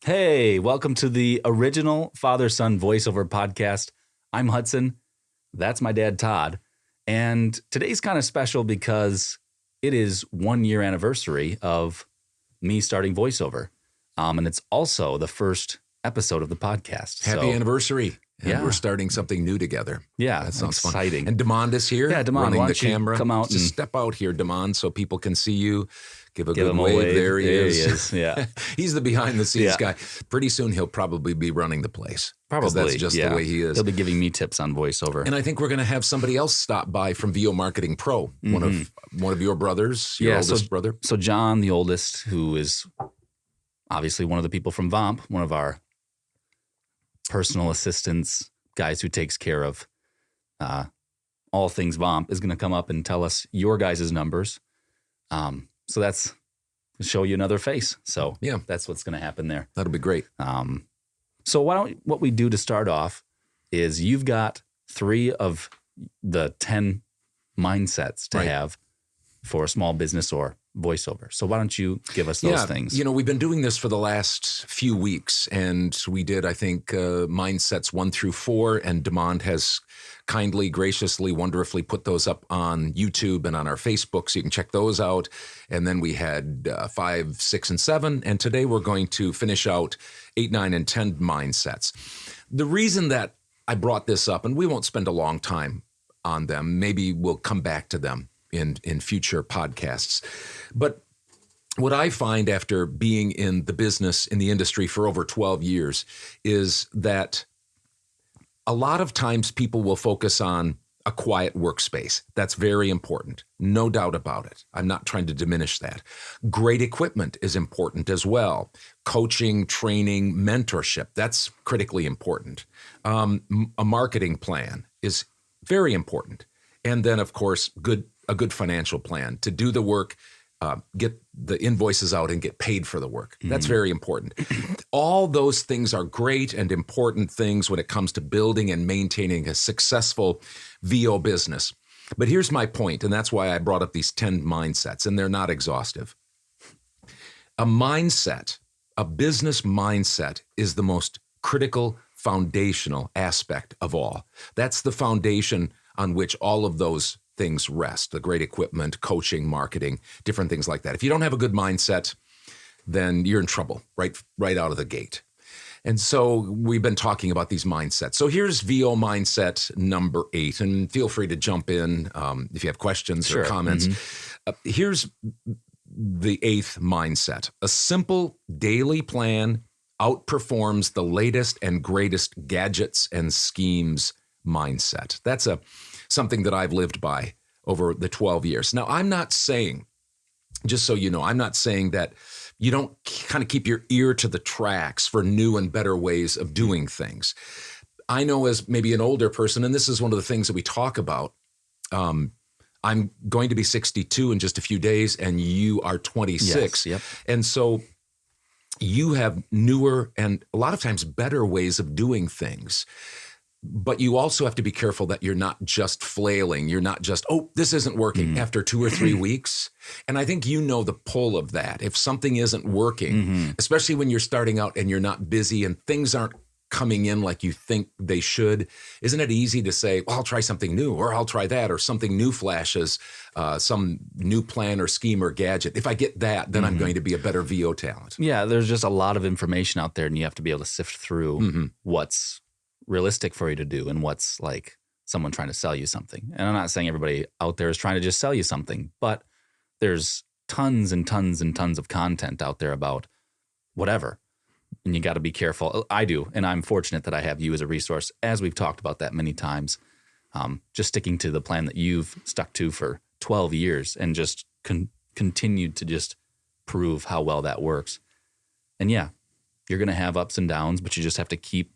Hey, welcome to the original father-son voiceover podcast. I'm Hudson. That's my dad, Todd. And today's kind of special because it is 1 year anniversary of me starting voiceover. And it's also the first episode of the podcast. Happy anniversary. And Yeah. we're starting something new together. Yeah, That sounds exciting. fun. And Demond is here. Yeah, Demond, running why the don't you camera. come out Just and- step out here, Demond, so people can see you. Give Give good him a wave. wave. There he is. Yeah, He's the behind the scenes Yeah. guy. Pretty soon he'll probably be running the place. 'Cause probably. That's just yeah. the way he is. He'll be giving me tips on voiceover. And I think we're going to have somebody else stop by from VO Marketing Pro, one of your brothers, your oldest brother. So John, the oldest, who is obviously one of the people from VOMP, one of our personal assistants, guys who takes care of all things VOMP, is going to come up and tell us your guys' numbers. So that's show you another face. So Yeah. that's what's going to happen there. That'll be great. So what we do to start off is you've got 3 of the 10 mindsets to Right. have for a small business or voiceover. So why don't you give us those things? You know, we've been doing this for the last few weeks, and we did, I think, mindsets 1 through 4, and Demond has kindly, graciously, wonderfully put those up on YouTube and on our Facebook, so you can check those out. And then we had 5, 6, and 7, and today we're going to finish out 8, 9, and 10 mindsets. The reason that I brought this up, and we won't spend a long time on them, maybe we'll come back to them in future podcasts. But what I find after being in the business, in the industry for over 12 years, is that a lot of times people will focus on a quiet workspace. That's very important. No doubt about it. I'm not trying to diminish that. Great equipment is important as well. Coaching, training, mentorship, that's critically important. A marketing plan is very important. And then, of course, a good financial plan to do the work, get the invoices out and get paid for the work. That's very important. All those things are great and important things when it comes to building and maintaining a successful VO business. But here's my point, and that's why I brought up these 10 mindsets, and they're not exhaustive. A mindset, a business mindset, is the most critical, foundational aspect of all. That's the foundation on which all of those things rest, the great equipment, coaching, marketing, different things like that. If you don't have a good mindset, then you're in trouble right out of the gate. And so we've been talking about these mindsets. So here's VO mindset number 8, and feel free to jump in if you have questions or comments. Here's the 8th mindset. A simple daily plan outperforms the latest and greatest gadgets and schemes mindset. That's something that I've lived by over the 12 years. Now, I'm not saying, just so you know, I'm not saying that you don't kind of keep your ear to the tracks for new and better ways of doing things. I know as maybe an older person, and this is one of the things that we talk about, I'm going to be 62 in just a few days, and you are 26. Yes, yep. And so you have newer and a lot of times better ways of doing things. But you also have to be careful that you're not just flailing. You're not just, this isn't working after 2 or 3 weeks. And I think you know the pull of that. If something isn't working, especially when you're starting out and you're not busy and things aren't coming in like you think they should, isn't it easy to say, well, I'll try something new, or I'll try that, or something new flashes, some new plan or scheme or gadget. If I get that, then I'm going to be a better VO talent. Yeah, there's just a lot of information out there, and you have to be able to sift through what's realistic for you to do and what's like someone trying to sell you something. And I'm not saying everybody out there is trying to just sell you something, but there's tons and tons and tons of content out there about whatever. And you got to be careful. I do. And I'm fortunate that I have you as a resource, as we've talked about that many times. Just sticking to the plan that you've stuck to for 12 years and just continued to just prove how well that works. And yeah, you're going to have ups and downs, but you just have to keep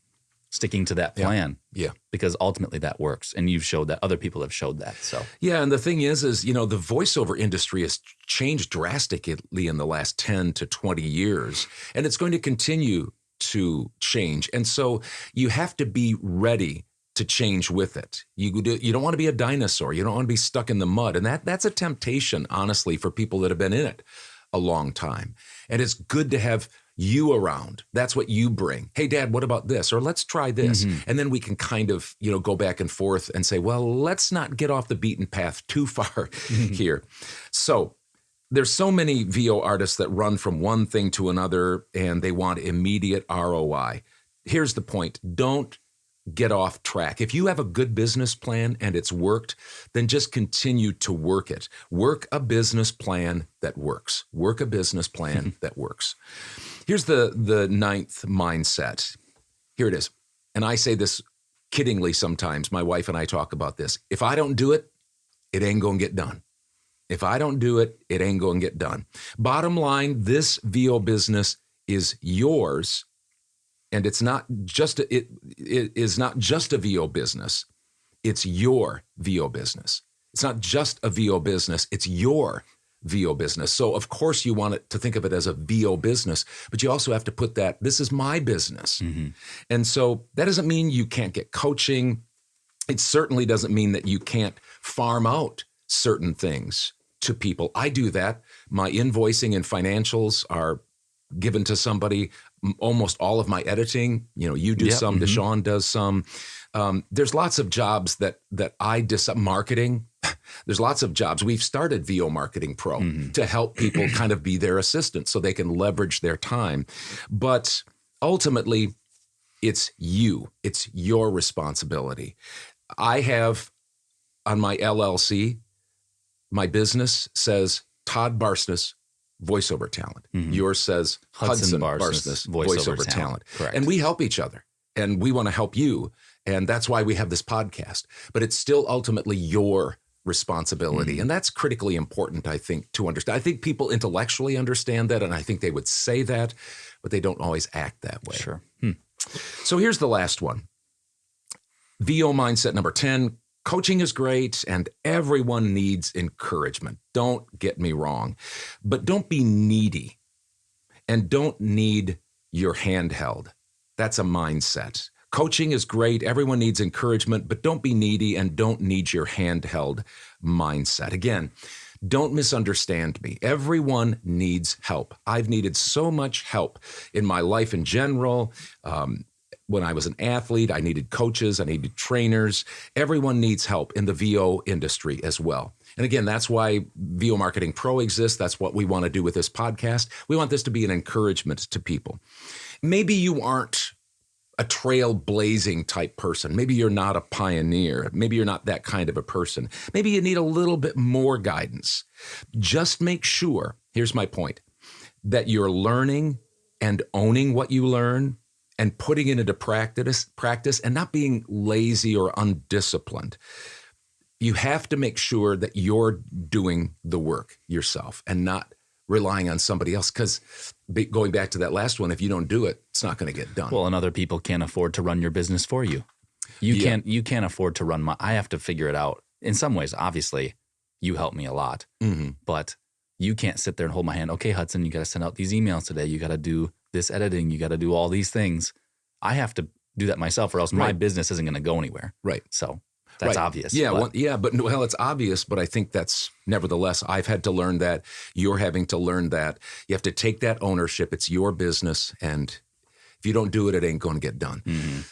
sticking to that plan. Yeah. Because ultimately that works. And you've showed that. Other people have showed that. So Yeah, and the thing is, the voiceover industry has changed drastically in the last 10 to 20 years, and it's going to continue to change. And so you have to be ready to change with it. You don't want to be a dinosaur. You don't want to be stuck in the mud. And that's a temptation, honestly, for people that have been in it a long time. And it's good to have you around. That's what you bring. Hey, Dad, what about this? Or let's try this. And then we can kind of, go back and forth and say, well, let's not get off the beaten path too far here. So there's so many VO artists that run from one thing to another and they want immediate ROI. Here's the point. Don't get off track. If you have a good business plan and it's worked, then just continue to work it. Work a business plan that works. Work a business plan that works. Here's the ninth mindset. Here it is. And I say this kiddingly sometimes. My wife and I talk about this. If I don't do it, it ain't going to get done. If I don't do it, it ain't going to get done. Bottom line, this VO business is yours. And it is not just a VO business. It's your VO business. It's not just a VO business. It's your VO business. So of course you want it to think of it as a VO business, but you also have to put that, this is my business. And so that doesn't mean you can't get coaching. It certainly doesn't mean that you can't farm out certain things to people. I do that. My invoicing and financials are given to somebody. Almost all of my editing, you do some, Deshaun does some. There's lots of jobs that I marketing. There's lots of jobs. We've started VO Marketing Pro to help people kind of be their assistant so they can leverage their time. But ultimately, it's you. It's your responsibility. I have on my LLC, my business says Todd Barsness, voiceover talent. Yours says Hudson Barsness, voiceover talent. Correct. And we help each other and we want to help you. And that's why we have this podcast. But it's still ultimately your responsibility. And that's critically important, I think, to understand. I think people intellectually understand that, and I think they would say that, but they don't always act that way. Sure. So here's the last one. VO mindset number 10. Coaching is great and everyone needs encouragement. Don't get me wrong, but don't be needy and don't need your hand held. That's a mindset. Coaching is great. Everyone needs encouragement, but don't be needy and don't need your hand held mindset. Again, don't misunderstand me. Everyone needs help. I've needed so much help in my life in general. When I was an athlete, I needed coaches, I needed trainers. Everyone needs help in the VO industry as well. And again, that's why VO Marketing Pro exists. That's what we want to do with this podcast. We want this to be an encouragement to people. Maybe you aren't a trailblazing type person. Maybe you're not a pioneer. Maybe you're not that kind of a person. Maybe you need a little bit more guidance. Just make sure, here's my point, that you're learning and owning what you learn and putting it into practice and not being lazy or undisciplined. You have to make sure that you're doing the work yourself and not relying on somebody else. Because going back to that last one, if you don't do it, it's not going to get done. Well, and other people can't afford to run your business for you. You can't afford to run I have to figure it out. In some ways, obviously, you help me a lot, but you can't sit there and hold my hand. Okay, Hudson, you got to send out these emails today. You got to do this editing, you got to do all these things. I have to do that myself or else my business isn't going to go anywhere. Right. So that's obvious. Yeah. But it's obvious, but I think that's nevertheless, I've had to learn that. You're having to learn that. You have to take that ownership. It's your business. And if you don't do it, it ain't going to get done.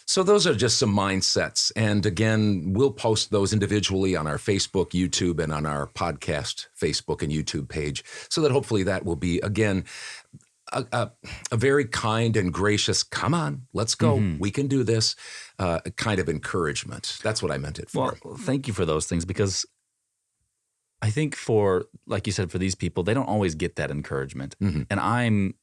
So those are just some mindsets. And again, we'll post those individually on our Facebook, YouTube, and on our podcast, Facebook and YouTube page, so that hopefully that will be, again, a very kind and gracious, come on, let's go, we can do this, kind of encouragement. That's what I meant it for. Well, thank you for those things, because I think like you said, for these people, they don't always get that encouragement. And I'm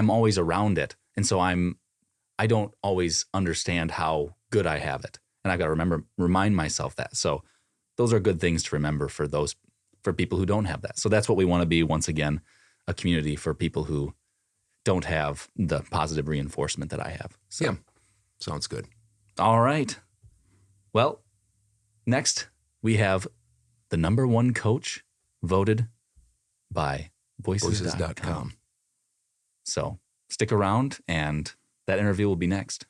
always around it. And so I don't always understand how good I have it. And I've got to remind myself that. So those are good things to remember for people who don't have that. So that's what we want to be, once again, a community for people who don't have the positive reinforcement that I have. So. Yeah, sounds good. All right. Well, next we have the number one coach voted by Voices.com. So stick around and that interview will be next.